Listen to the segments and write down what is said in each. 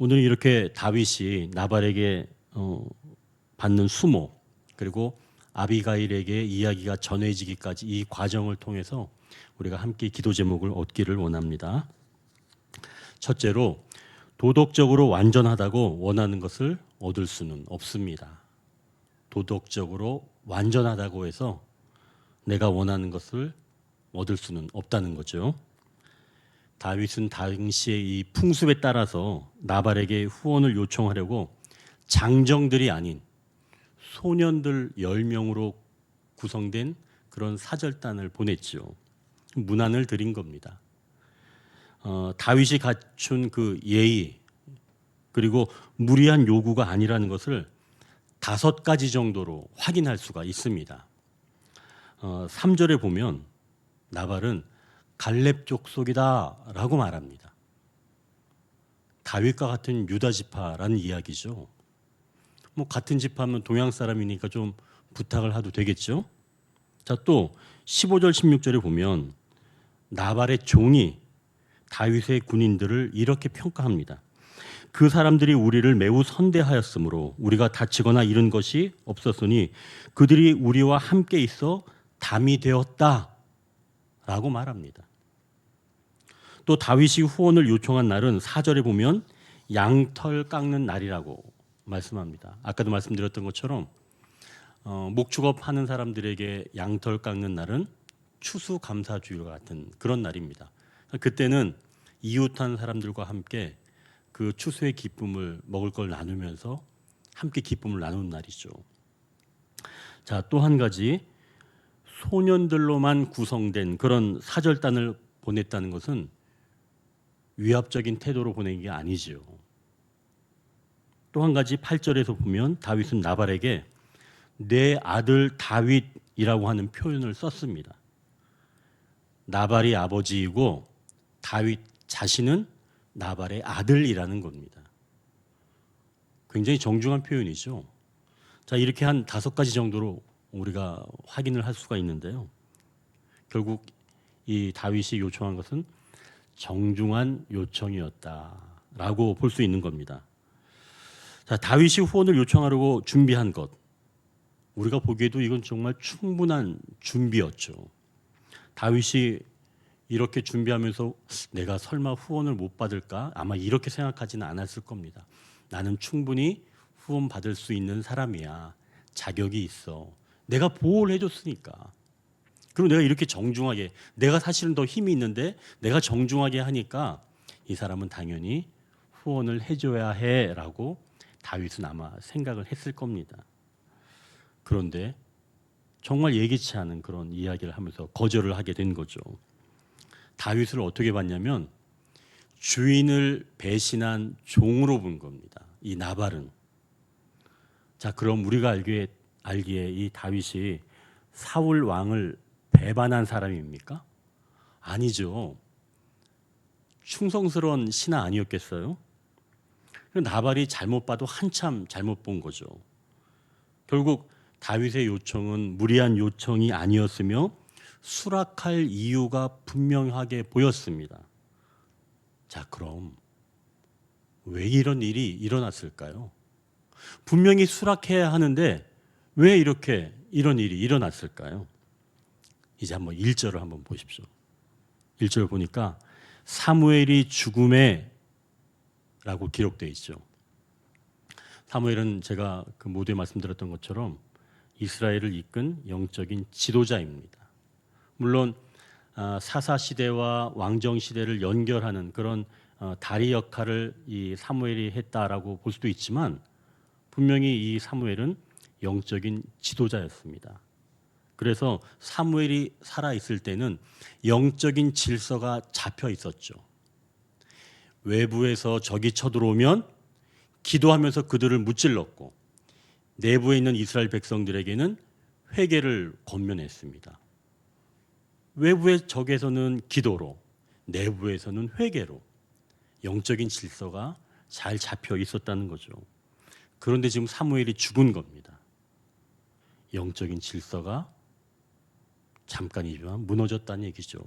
오늘 이렇게 다윗이 나발에게 받는 수모, 그리고 아비가일에게 이야기가 전해지기까지 이 과정을 통해서 우리가 함께 기도 제목을 얻기를 원합니다. 첫째로, 도덕적으로 완전하다고 원하는 것을 얻을 수는 없습니다. 도덕적으로 완전하다고 해서 내가 원하는 것을 얻을 수는 없다는 거죠. 다윗은 당시의 이 풍습에 따라서 나발에게 후원을 요청하려고 장정들이 아닌 소년들 10명으로 구성된 그런 사절단을 보냈죠. 문안을 드린 겁니다. 다윗이 갖춘 그 예의, 그리고 무리한 요구가 아니라는 것을 5가지 정도로 확인할 수가 있습니다. 3절에 보면 나발은 갈렙 족속이다라고 말합니다. 다윗과 같은 유다 지파라는 이야기죠. 뭐 같은 지파면 동양 사람이니까 좀 부탁을 해도 되겠죠. 자, 또 15절 16절에 보면 나발의 종이 다윗의 군인들을 이렇게 평가합니다. 그 사람들이 우리를 매우 선대하였으므로 우리가 다치거나 잃은 것이 없었으니 그들이 우리와 함께 있어 담이 되었다라고 말합니다. 또 다윗이 후원을 요청한 날은 4절에 보면 양털 깎는 날이라고 말씀합니다. 아까도 말씀드렸던 것처럼 목축업 하는 사람들에게 양털 깎는 날은 추수감사주일과 같은 그런 날입니다. 그때는 이웃한 사람들과 함께 그 추수의 기쁨을 먹을 걸 나누면서 함께 기쁨을 나누는 날이죠. 자, 또 한 가지, 소년들로만 구성된 그런 사절단을 보냈다는 것은 위압적인 태도로 보낸 게 아니지요. 또 한 가지 8절에서 보면 다윗은 나발에게 내 아들 다윗이라고 하는 표현을 썼습니다. 나발이 아버지이고 다윗 자신은 나발의 아들이라는 겁니다. 굉장히 정중한 표현이죠. 자, 이렇게 한 5가지 정도로 우리가 확인을 할 수가 있는데요. 결국 이 다윗이 요청한 것은 정중한 요청이었다라고 볼 수 있는 겁니다. 자, 다윗이 후원을 요청하려고 준비한 것, 우리가 보기에도 이건 정말 충분한 준비였죠. 다윗이 이렇게 준비하면서 내가 설마 후원을 못 받을까? 아마 이렇게 생각하지는 않았을 겁니다. 나는 충분히 후원 받을 수 있는 사람이야. 자격이 있어. 내가 보호를 해줬으니까. 그리고 내가 이렇게 정중하게, 내가 사실은 더 힘이 있는데 내가 정중하게 하니까 이 사람은 당연히 후원을 해줘야 해라고 다윗은 아마 생각을 했을 겁니다. 그런데 정말 예기치 않은 그런 이야기를 하면서 거절을 하게 된 거죠. 다윗을 어떻게 봤냐면 주인을 배신한 종으로 본 겁니다. 이 나발은. 자, 그럼 우리가 알기에 이 다윗이 사울 왕을 배반한 사람입니까? 아니죠. 충성스러운 신하 아니었겠어요? 나발이 잘못 봐도 한참 잘못 본 거죠. 결국 다윗의 요청은 무리한 요청이 아니었으며 수락할 이유가 분명하게 보였습니다. 자, 그럼 왜 이런 일이 일어났을까요? 분명히 수락해야 하는데 왜 이렇게 이런 일이 일어났을까요? 이제 한번 1절을 한번 보십시오. 1절 보니까 사무엘이 죽음에 라고 기록되어 있죠. 사무엘은 제가 그 모두에 말씀드렸던 것처럼 이스라엘을 이끈 영적인 지도자입니다. 물론 사사 시대와 왕정 시대를 연결하는 그런 다리 역할을 이 사무엘이 했다라고 볼 수도 있지만 분명히 이 사무엘은 영적인 지도자였습니다. 그래서 사무엘이 살아 있을 때는 영적인 질서가 잡혀 있었죠. 외부에서 적이 쳐들어오면 기도하면서 그들을 무찔렀고 내부에 있는 이스라엘 백성들에게는 회개를 권면했습니다. 외부의 적에서는 기도로, 내부에서는 회개로 영적인 질서가 잘 잡혀 있었다는 거죠. 그런데 지금 사무엘이 죽은 겁니다. 영적인 질서가 잠깐이지만 무너졌다는 얘기죠.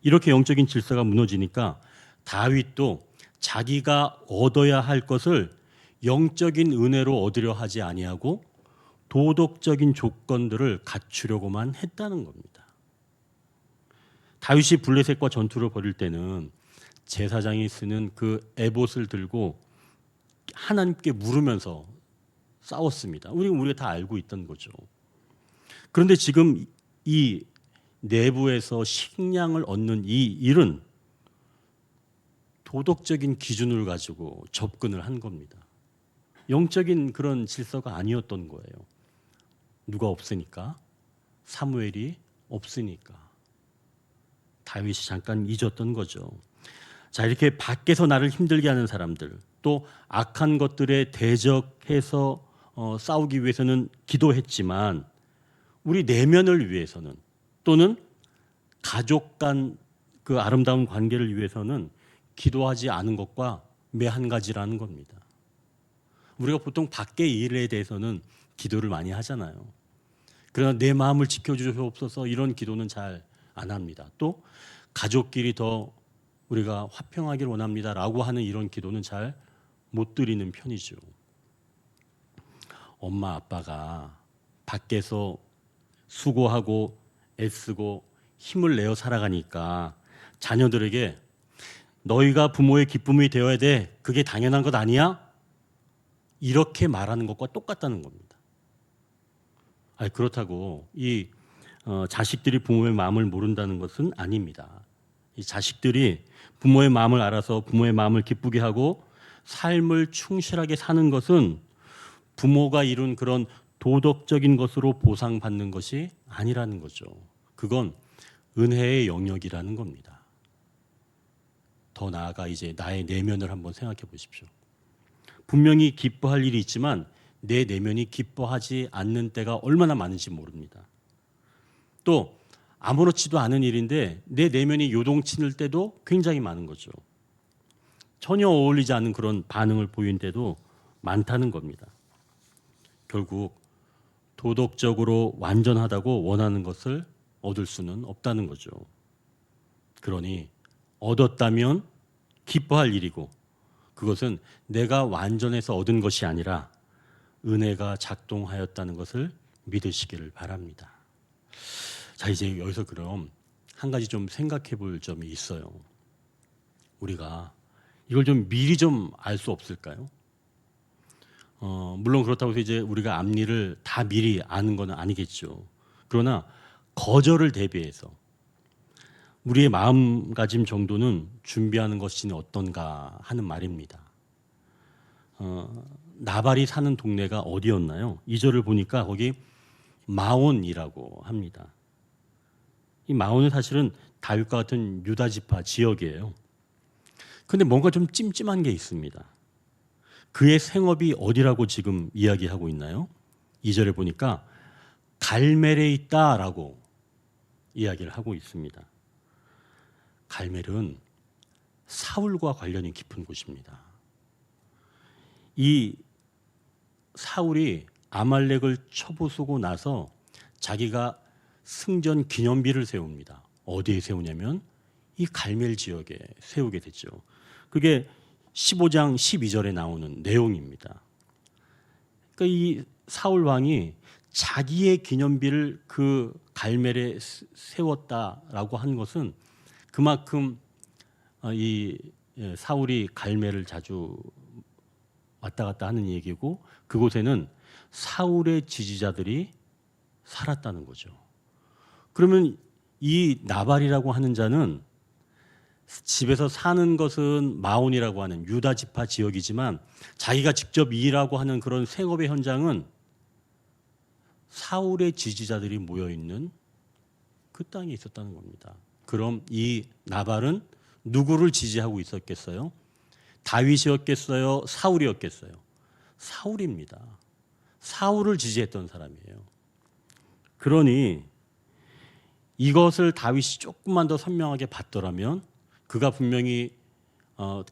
이렇게 영적인 질서가 무너지니까 다윗도 자기가 얻어야 할 것을 영적인 은혜로 얻으려 하지 아니하고 도덕적인 조건들을 갖추려고만 했다는 겁니다. 다윗이 블레셋과 전투를 벌일 때는 제사장이 쓰는 그 에봇을 들고 하나님께 물으면서 싸웠습니다. 우리가 다 알고 있던 거죠. 그런데 지금 이 내부에서 식량을 얻는 이 일은 도덕적인 기준을 가지고 접근을 한 겁니다. 영적인 그런 질서가 아니었던 거예요. 누가 없으니까, 사무엘이 없으니까 다윗이 잠깐 잊었던 거죠. 자, 이렇게 밖에서 나를 힘들게 하는 사람들, 또 악한 것들에 대적해서 싸우기 위해서는 기도했지만 우리 내면을 위해서는, 또는 가족 간 그 아름다운 관계를 위해서는 기도하지 않은 것과 매 한 가지라는 겁니다. 우리가 보통 밖의 일에 대해서는 기도를 많이 하잖아요. 그러나 내 마음을 지켜주시옵소서 이런 기도는 잘 안 합니다. 또 가족끼리 더 우리가 화평하기를 원합니다라고 하는 이런 기도는 잘 못 드리는 편이죠. 엄마 아빠가 밖에서 수고하고 애쓰고 힘을 내어 살아가니까 자녀들에게 너희가 부모의 기쁨이 되어야 돼. 그게 당연한 것 아니야? 이렇게 말하는 것과 똑같다는 겁니다. 아니, 그렇다고 이 자식들이 부모의 마음을 모른다는 것은 아닙니다. 이 자식들이 부모의 마음을 알아서 부모의 마음을 기쁘게 하고 삶을 충실하게 사는 것은 부모가 이룬 그런 도덕적인 것으로 보상받는 것이 아니라는 거죠. 그건 은혜의 영역이라는 겁니다. 더 나아가 이제 나의 내면을 한번 생각해 보십시오. 분명히 기뻐할 일이 있지만 내 내면이 기뻐하지 않는 때가 얼마나 많은지 모릅니다. 또 아무렇지도 않은 일인데 내 내면이 요동치는 때도 굉장히 많은 거죠. 전혀 어울리지 않는 그런 반응을 보인 때도 많다는 겁니다. 결국 도덕적으로 완전하다고 원하는 것을 얻을 수는 없다는 거죠. 그러니 얻었다면 기뻐할 일이고, 그것은 내가 완전해서 얻은 것이 아니라 은혜가 작동하였다는 것을 믿으시기를 바랍니다. 자, 이제 여기서 그럼 한 가지 좀 생각해 볼 점이 있어요. 우리가 이걸 좀 미리 좀 알 수 없을까요? 물론 그렇다고 해서 이제 우리가 앞일을 다 미리 아는 건 아니겠죠. 그러나 거절을 대비해서 우리의 마음가짐 정도는 준비하는 것이 어떤가 하는 말입니다. 나발이 사는 동네가 어디였나요? 2절을 보니까 거기 마온이라고 합니다. 이 마온은 사실은 다윗과 같은 유다 지파 지역이에요. 그런데 뭔가 좀 찜찜한 게 있습니다. 그의 생업이 어디라고 지금 이야기하고 있나요? 2절에 보니까 갈멜에 있다라고 이야기를 하고 있습니다. 갈멜은 사울과 관련이 깊은 곳입니다. 이 사울이 아말렉을 쳐부수고 나서 자기가 승전 기념비를 세웁니다. 어디에 세우냐면 이 갈멜 지역에 세우게 됐죠. 그게 15장 12절에 나오는 내용입니다. 그러니까 이 사울 왕이 자기의 기념비를 그 갈멜에 세웠다라고 한 것은 그만큼 이 사울이 갈멜을 자주 왔다 갔다 하는 얘기고, 그곳에는 사울의 지지자들이 살았다는 거죠. 그러면 이 나발이라고 하는 자는 집에서 사는 것은 마온이라고 하는 유다 지파 지역이지만 자기가 직접 일하고 하는 그런 생업의 현장은 사울의 지지자들이 모여 있는 그 땅에 있었다는 겁니다. 그럼 이 나발은 누구를 지지하고 있었겠어요? 다윗이었겠어요? 사울이었겠어요? 사울입니다. 사울을 지지했던 사람이에요. 그러니 이것을 다윗이 조금만 더 선명하게 봤더라면 그가 분명히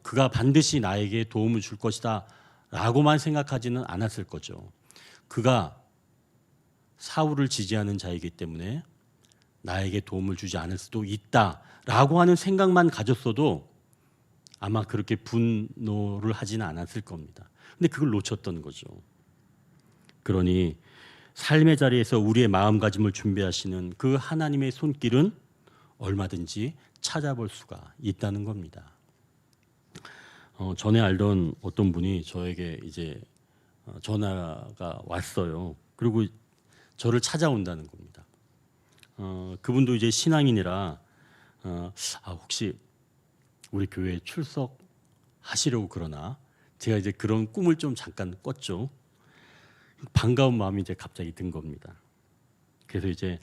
그가 반드시 나에게 도움을 줄 것이다 라고만 생각하지는 않았을 거죠. 그가 사울을 지지하는 자이기 때문에 나에게 도움을 주지 않을 수도 있다라고 하는 생각만 가졌어도 아마 그렇게 분노를 하지는 않았을 겁니다. 근데 그걸 놓쳤던 거죠. 그러니 삶의 자리에서 우리의 마음가짐을 준비하시는 그 하나님의 손길은 얼마든지 찾아볼 수가 있다는 겁니다. 전에 알던 어떤 분이 저에게 이제 전화가 왔어요. 그리고 저를 찾아온다는 겁니다. 그분도 이제 신앙인이라 혹시 우리 교회에 출석하시려고 그러나 제가 이제 그런 꿈을 좀 잠깐 꿨죠. 반가운 마음이 이제 갑자기 든 겁니다. 그래서 이제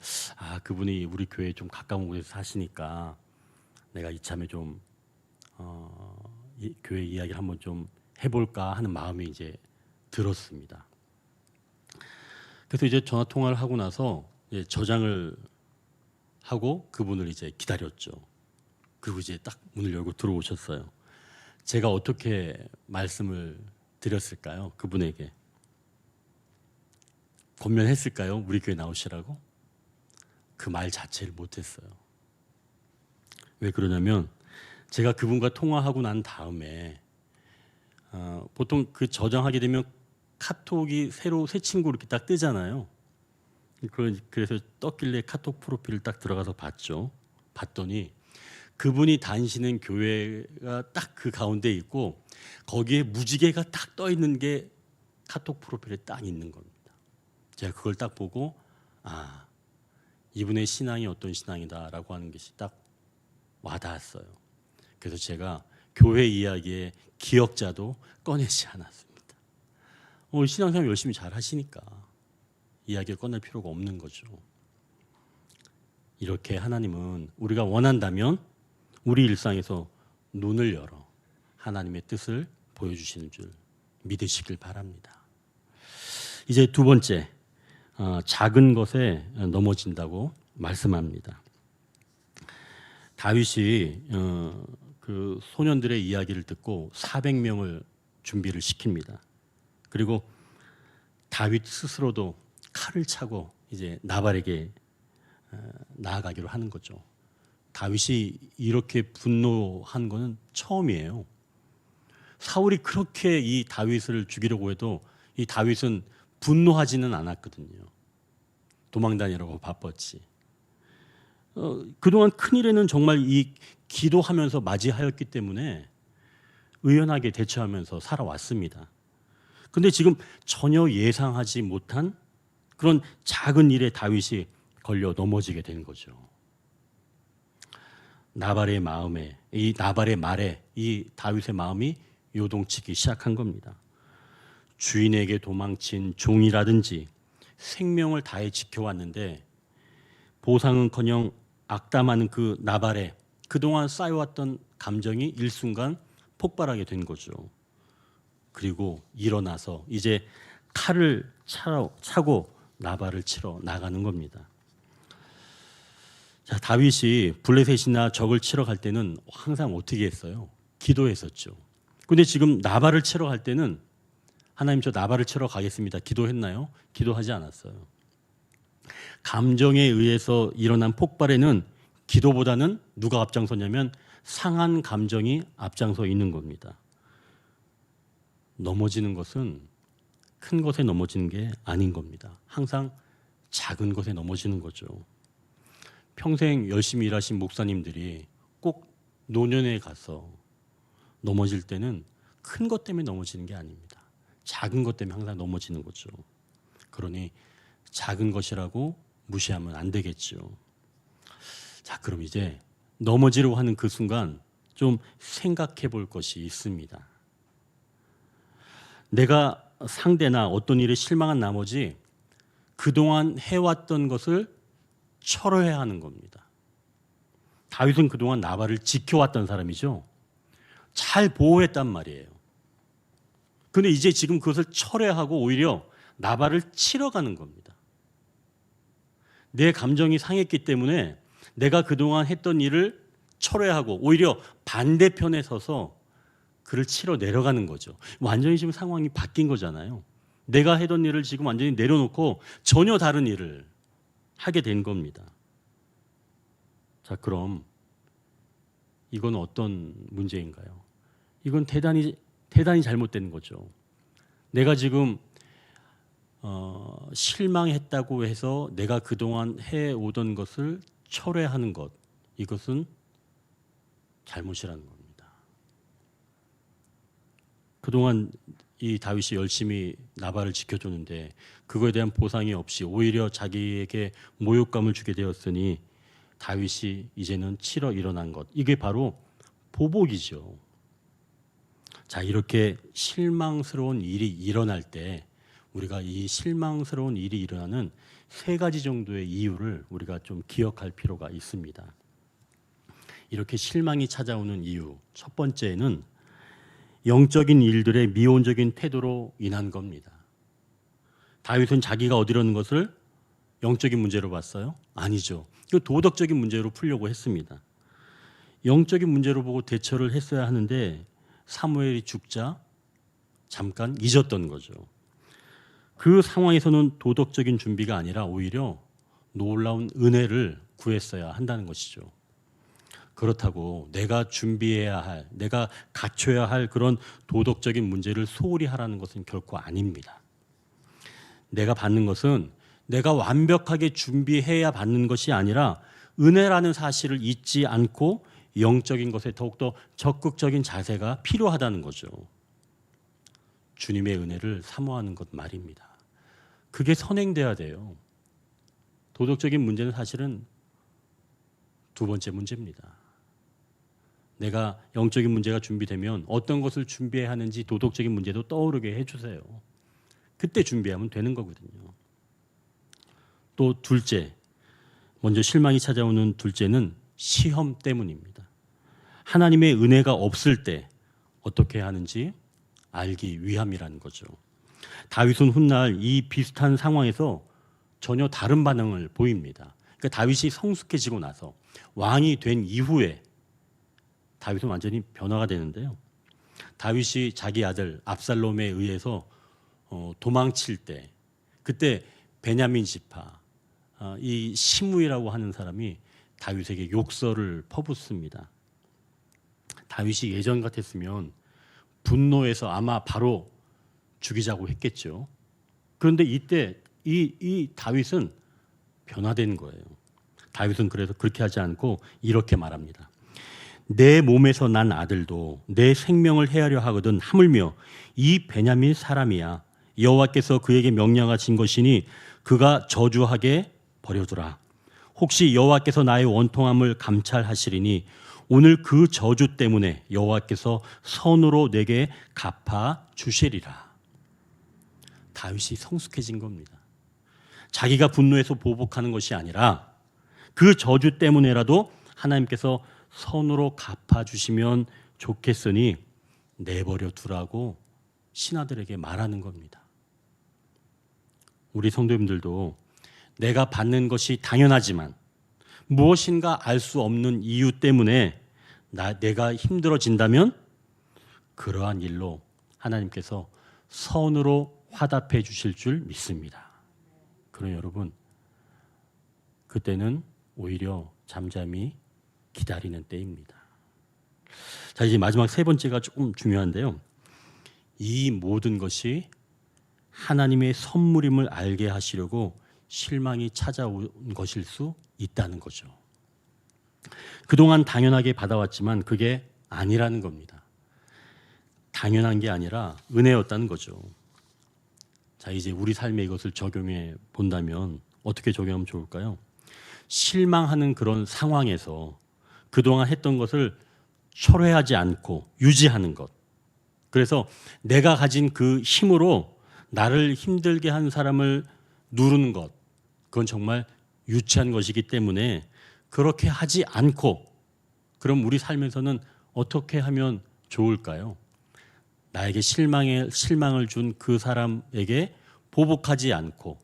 그분이 우리 교회에 좀 가까운 곳에서 사시니까 내가 이참에 좀 이 교회 이야기를 한번 좀 해볼까 하는 마음이 이제 들었습니다. 그래서 이제 전화 통화를 하고 나서 이제 저장을 하고 그분을 이제 기다렸죠. 그리고 이제 딱 문을 열고 들어오셨어요. 제가 어떻게 말씀을 드렸을까요? 그분에게 권면했을까요? 우리 교회 나오시라고? 그 말 자체를 못했어요. 왜 그러냐면 제가 그분과 통화하고 난 다음에 보통 그 저장하게 되면 카톡이 새로 새 친구 이렇게 딱 뜨잖아요. 그래서 떴길래 카톡 프로필을 딱 들어가서 봤죠. 봤더니 그분이 다니시는 교회가 딱 그 가운데 있고 거기에 무지개가 딱 떠 있는 게 카톡 프로필에 딱 있는 겁니다. 제가 그걸 딱 보고 이분의 신앙이 어떤 신앙이다라고 하는 것이 딱 와닿았어요. 그래서 제가 교회 이야기의 기억자도 꺼내지 않았습니다. 신앙생활 열심히 잘 하시니까 이야기를 꺼낼 필요가 없는 거죠. 이렇게 하나님은 우리가 원한다면 우리 일상에서 눈을 열어 하나님의 뜻을 보여주시는 줄 믿으시길 바랍니다. 이제 두 번째, 작은 것에 넘어진다고 말씀합니다. 다윗이 그 소년들의 이야기를 듣고 400명을 준비를 시킵니다. 그리고 다윗 스스로도 칼을 차고 이제 나발에게 나아가기로 하는 거죠. 다윗이 이렇게 분노한 것은 처음이에요. 사울이 그렇게 이 다윗을 죽이려고 해도 이 다윗은 분노하지는 않았거든요. 도망다니라고 바빴지. 그동안 큰일에는 정말 이 기도하면서 맞이하였기 때문에 의연하게 대처하면서 살아왔습니다. 근데 지금 전혀 예상하지 못한 그런 작은 일에 다윗이 걸려 넘어지게 된 거죠. 나발의 말에 이 다윗의 마음이 요동치기 시작한 겁니다. 주인에게 도망친 종이라든지 생명을 다해 지켜왔는데 보상은커녕 악담하는 그 나발에 그동안 쌓여왔던 감정이 일순간 폭발하게 된 거죠. 그리고 일어나서 이제 칼을 차고 나발을 치러 나가는 겁니다. 자, 다윗이 블레셋이나 적을 치러 갈 때는 항상 어떻게 했어요? 기도했었죠. 근데 지금 나발을 치러 갈 때는 하나님 저 나발을 치러 가겠습니다. 기도했나요? 기도하지 않았어요. 감정에 의해서 일어난 폭발에는 기도보다는 누가 앞장서냐면 상한 감정이 앞장서 있는 겁니다. 넘어지는 것은 큰 것에 넘어지는 게 아닌 겁니다. 항상 작은 것에 넘어지는 거죠. 평생 열심히 일하신 목사님들이 꼭 노년에 가서 넘어질 때는 큰 것 때문에 넘어지는 게 아닙니다. 작은 것 때문에 항상 넘어지는 거죠. 그러니 작은 것이라고 무시하면 안 되겠죠. 자, 그럼 이제 넘어지려고 하는 그 순간 좀 생각해 볼 것이 있습니다. 내가 상대나 어떤 일에 실망한 나머지 그동안 해왔던 것을 철회해야 하는 겁니다. 다윗은 그동안 나발을 지켜왔던 사람이죠. 잘 보호했단 말이에요. 그런데 이제 지금 그것을 철회하고 오히려 나발을 치러 가는 겁니다. 내 감정이 상했기 때문에 내가 그동안 했던 일을 철회하고 오히려 반대편에 서서 그를 치러 내려가는 거죠. 완전히 지금 상황이 바뀐 거잖아요. 내가 하던 일을 지금 완전히 내려놓고 전혀 다른 일을 하게 된 겁니다. 자, 그럼 이건 어떤 문제인가요? 이건 대단히 잘못된 거죠. 내가 지금 실망했다고 해서 내가 그동안 해오던 것을 철회하는 것, 이것은 잘못이라는 겁니다. 그동안 이 다윗이 열심히 나발을 지켜줬는데 그거에 대한 보상이 없이 오히려 자기에게 모욕감을 주게 되었으니 다윗이 이제는 치러 일어난 것, 이게 바로 보복이죠. 자, 이렇게 실망스러운 일이 일어날 때 우리가 이 실망스러운 일이 일어나는 세 가지 정도의 이유를 우리가 좀 기억할 필요가 있습니다. 이렇게 실망이 찾아오는 이유, 첫 번째는 영적인 일들의 미온적인 태도로 인한 겁니다. 다윗은 자기가 얻으려는 것을 영적인 문제로 봤어요? 아니죠. 이거 도덕적인 문제로 풀려고 했습니다. 영적인 문제로 보고 대처를 했어야 하는데 사무엘이 죽자 잠깐 잊었던 거죠. 그 상황에서는 도덕적인 준비가 아니라 오히려 놀라운 은혜를 구했어야 한다는 것이죠. 그렇다고 내가 준비해야 할, 내가 갖춰야 할 그런 도덕적인 문제를 소홀히 하라는 것은 결코 아닙니다. 내가 받는 것은 내가 완벽하게 준비해야 받는 것이 아니라 은혜라는 사실을 잊지 않고 영적인 것에 더욱더 적극적인 자세가 필요하다는 거죠. 주님의 은혜를 사모하는 것 말입니다. 그게 선행돼야 돼요. 도덕적인 문제는 사실은 두 번째 문제입니다. 내가 영적인 문제가 준비되면 어떤 것을 준비해야 하는지 도덕적인 문제도 떠오르게 해주세요. 그때 준비하면 되는 거거든요. 또 둘째, 먼저 실망이 찾아오는 둘째는 시험 때문입니다. 하나님의 은혜가 없을 때 어떻게 하는지 알기 위함이라는 거죠. 다윗은 훗날 이 비슷한 상황에서 전혀 다른 반응을 보입니다. 그러니까 다윗이 성숙해지고 나서 왕이 된 이후에 다윗은 완전히 변화가 되는데요. 다윗이 자기 아들 압살롬에 의해서 도망칠 때 그때 베냐민 지파 이 시므이라고 하는 사람이 다윗에게 욕설을 퍼붓습니다. 다윗이 예전 같았으면 분노해서 아마 바로 죽이자고 했겠죠. 그런데 이때 이 다윗은 변화된 거예요. 다윗은 그래서 그렇게 하지 않고 이렇게 말합니다. 내 몸에서 난 아들도 내 생명을 해하려 하거든 하물며 이 베냐민 사람이야. 여호와께서 그에게 명령하신 것이니 그가 저주하게 버려두라. 혹시 여호와께서 나의 원통함을 감찰하시리니 오늘 그 저주 때문에 여호와께서 선으로 내게 갚아 주시리라. 다윗이 성숙해진 겁니다. 자기가 분노해서 보복하는 것이 아니라 그 저주 때문에라도 하나님께서 선으로 갚아주시면 좋겠으니 내버려 두라고 신하들에게 말하는 겁니다. 우리 성도님들도 내가 받는 것이 당연하지만 무엇인가 알 수 없는 이유 때문에 내가 힘들어진다면 그러한 일로 하나님께서 선으로 화답해 주실 줄 믿습니다. 그럼 여러분, 그때는 오히려 잠잠히 기다리는 때입니다. 자, 이제 마지막 세 번째가 조금 중요한데요. 이 모든 것이 하나님의 선물임을 알게 하시려고 실망이 찾아온 것일 수 있다는 거죠. 그동안 당연하게 받아왔지만 그게 아니라는 겁니다. 당연한 게 아니라 은혜였다는 거죠. 자, 이제 우리 삶에 이것을 적용해 본다면 어떻게 적용하면 좋을까요? 실망하는 그런 상황에서 그동안 했던 것을 철회하지 않고 유지하는 것. 그래서 내가 가진 그 힘으로 나를 힘들게 한 사람을 누르는 것. 그건 정말 유치한 것이기 때문에 그렇게 하지 않고, 그럼 우리 삶에서는 어떻게 하면 좋을까요? 나에게 실망을 준 그 사람에게 보복하지 않고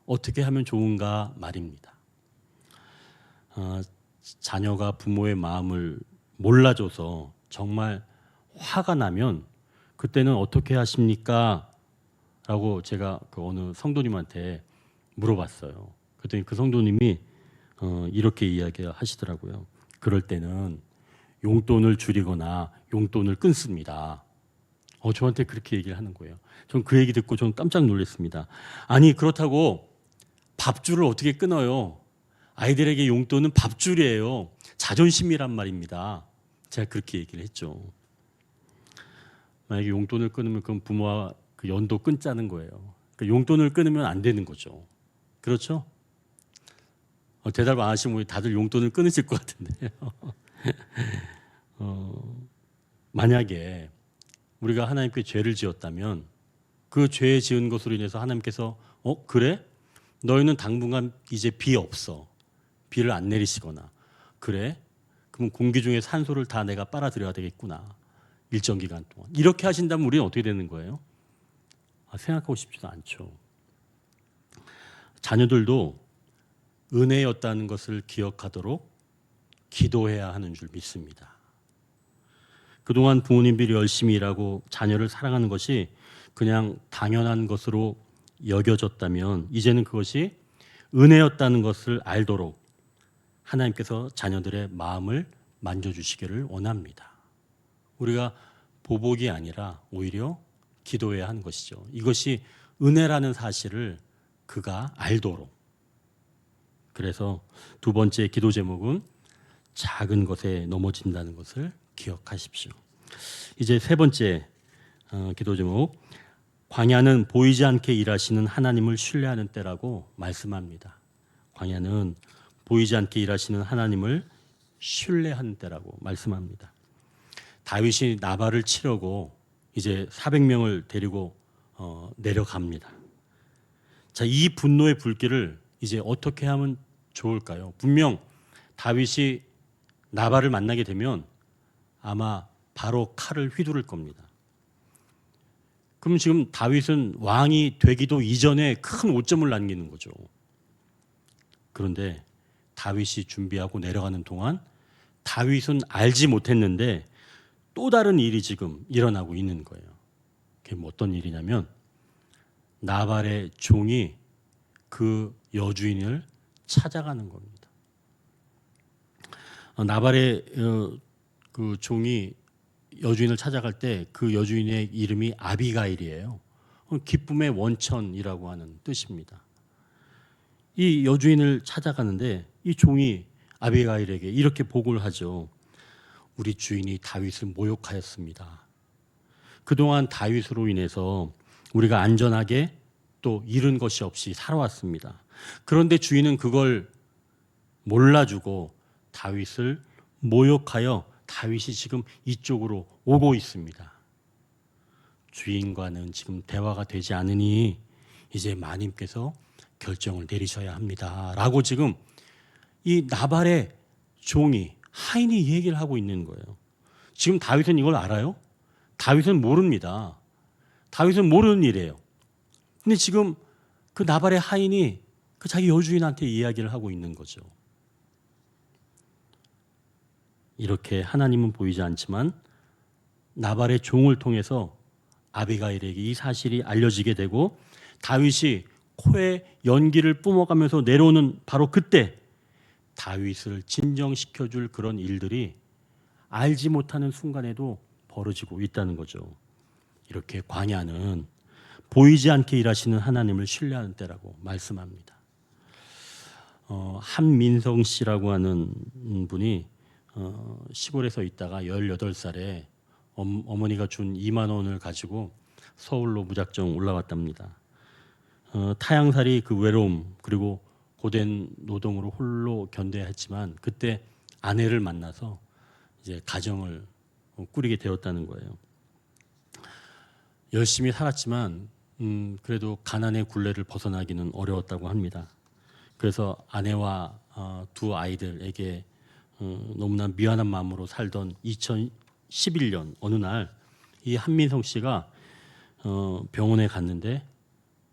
어떻게 하면 좋은가 말입니다. 자녀가 부모의 마음을 몰라줘서 정말 화가 나면 그때는 어떻게 하십니까? 라고 제가 그 어느 성도님한테 물어봤어요. 그랬더니 그 성도님이 이렇게 이야기하시더라고요. 그럴 때는 용돈을 줄이거나 용돈을 끊습니다. 저한테 그렇게 얘기를 하는 거예요. 전 그 얘기 듣고 좀 깜짝 놀랐습니다. 아니 그렇다고 밥줄을 어떻게 끊어요? 아이들에게 용돈은 밥줄이에요. 자존심이란 말입니다. 제가 그렇게 얘기를 했죠. 만약에 용돈을 끊으면 그건 부모와 그 연도 끊자는 거예요. 그러니까 용돈을 끊으면 안 되는 거죠. 그렇죠? 대답 안 하시면 다들 용돈을 끊으실 것 같은데. 만약에 우리가 하나님께 죄를 지었다면 그 죄 지은 것으로 인해서 하나님께서 그래? 너희는 당분간 이제 비 없어. 비를 안 내리시거나 그래? 그럼 공기 중에 산소를 다 내가 빨아들여야 되겠구나. 일정 기간 동안. 이렇게 하신다면 우리는 어떻게 되는 거예요? 생각하고 싶지도 않죠. 자녀들도 은혜였다는 것을 기억하도록 기도해야 하는 줄 믿습니다. 그동안 부모님들이 열심히 일하고 자녀를 사랑하는 것이 그냥 당연한 것으로 여겨졌다면 이제는 그것이 은혜였다는 것을 알도록 하나님께서 자녀들의 마음을 만져주시기를 원합니다. 우리가 보복이 아니라 오히려 기도해야 하는 것이죠. 이것이 은혜라는 사실을 그가 알도록. 그래서 두 번째 기도 제목은 작은 것에 넘어진다는 것을 기억하십시오. 이제 세 번째 기도 제목, 광야는 보이지 않게 일하시는 하나님을 신뢰하는 때라고 말씀합니다. 광야는 보이지 않게 일하시는 하나님을 신뢰하는 때라고 말씀합니다. 다윗이 나발을 치려고 이제 400명을 데리고 내려갑니다. 자, 이 분노의 불길을 이제 어떻게 하면 좋을까요? 분명 다윗이 나발을 만나게 되면 아마 바로 칼을 휘두를 겁니다. 그럼 지금 다윗은 왕이 되기도 이전에 큰 오점을 남기는 거죠. 그런데 다윗이 준비하고 내려가는 동안 다윗은 알지 못했는데 또 다른 일이 지금 일어나고 있는 거예요. 그게 뭐 어떤 일이냐면 나발의 종이 그 여주인을 찾아가는 겁니다. 나발의 그 종이 여주인을 찾아갈 때 그 여주인의 이름이 아비가일이에요. 기쁨의 원천이라고 하는 뜻입니다. 이 여주인을 찾아가는데 이 종이 아비가일에게 이렇게 보고를 하죠. 우리 주인이 다윗을 모욕하였습니다. 그동안 다윗으로 인해서 우리가 안전하게 또 잃은 것이 없이 살아왔습니다. 그런데 주인은 그걸 몰라주고 다윗을 모욕하여 다윗이 지금 이쪽으로 오고 있습니다. 주인과는 지금 대화가 되지 않으니 이제 마님께서 결정을 내리셔야 합니다. 라고 지금 이 나발의 종이 하인이 얘기를 하고 있는 거예요. 지금 다윗은 이걸 알아요? 다윗은 모릅니다. 다윗은 모르는 일이에요. 근데 지금 그 나발의 하인이 그 자기 여주인한테 이야기를 하고 있는 거죠. 이렇게 하나님은 보이지 않지만 나발의 종을 통해서 아비가일에게 이 사실이 알려지게 되고 다윗이 코에 연기를 뿜어가면서 내려오는 바로 그때 다윗을 진정시켜줄 그런 일들이 알지 못하는 순간에도 벌어지고 있다는 거죠. 이렇게 광야는 보이지 않게 일하시는 하나님을 신뢰하는 때라고 말씀합니다. 한민성 씨라고 하는 분이 시골에서 있다가 18살에 어머니가 준 2만 원을 가지고 서울로 무작정 올라왔답니다. 타향살이 그 외로움 그리고 고된 노동으로 홀로 견뎌야 했지만 그때 아내를 만나서 이제 가정을 꾸리게 되었다는 거예요. 열심히 살았지만 그래도 가난의 굴레를 벗어나기는 어려웠다고 합니다. 그래서 아내와 두 아이들에게 너무나 미안한 마음으로 살던 2011년 어느 날 이 한민성 씨가 병원에 갔는데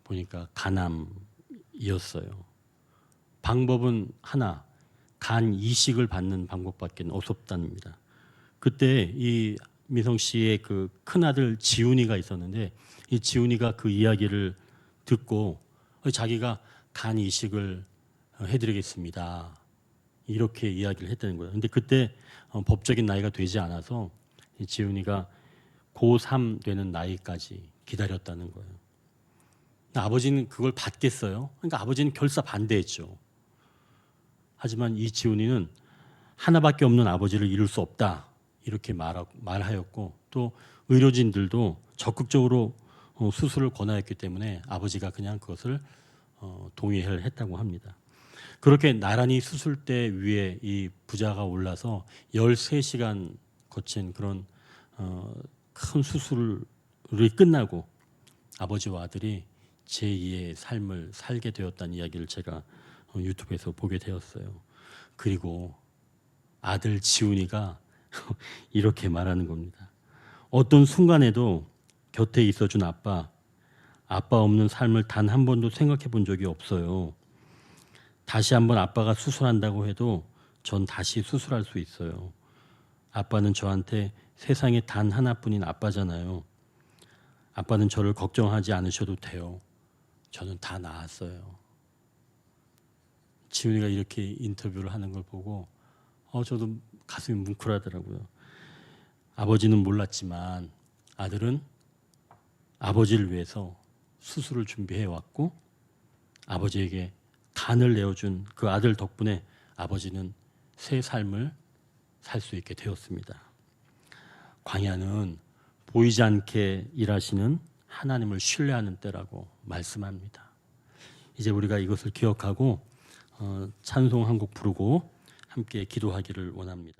보니까 간암이었어요. 방법은 하나, 간 이식을 받는 방법밖에 없었답니다. 그때 이 민성 씨의 그 큰아들 지훈이가 있었는데 이 지훈이가 그 이야기를 듣고 자기가 간 이식을 해드리겠습니다. 이렇게 이야기를 했다는 거예요. 근데 그때 법적인 나이가 되지 않아서 이 지훈이가 고3 되는 나이까지 기다렸다는 거예요. 아버지는 그걸 받겠어요? 그러니까 아버지는 결사 반대했죠. 하지만 이 지훈이는 하나밖에 없는 아버지를 잃을 수 없다 이렇게 말하였고, 또 의료진들도 적극적으로 수술을 권하였기 때문에 아버지가 그냥 그것을 동의를 했다고 합니다. 그렇게 나란히 수술대 위에 이 부자가 올라서 13시간 거친 그런 큰 수술이 끝나고 아버지와 아들이 제2의 삶을 살게 되었다는 이야기를 제가 유튜브에서 보게 되었어요. 그리고 아들 지훈이가 이렇게 말하는 겁니다. 어떤 순간에도 곁에 있어준 아빠 없는 삶을 단 한 번도 생각해 본 적이 없어요. 다시 한번 아빠가 수술한다고 해도 전 다시 수술할 수 있어요. 아빠는 저한테 세상에 단 하나뿐인 아빠잖아요. 아빠는 저를 걱정하지 않으셔도 돼요. 저는 다 나았어요. 지훈이가 이렇게 인터뷰를 하는 걸 보고 저도 가슴이 뭉클하더라고요. 아버지는 몰랐지만 아들은 아버지를 위해서 수술을 준비해 왔고, 아버지에게 간을 내어준 그 아들 덕분에 아버지는 새 삶을 살 수 있게 되었습니다. 광야는 보이지 않게 일하시는 하나님을 신뢰하는 때라고 말씀합니다. 이제 우리가 이것을 기억하고 찬송 한 곡 부르고 함께 기도하기를 원합니다.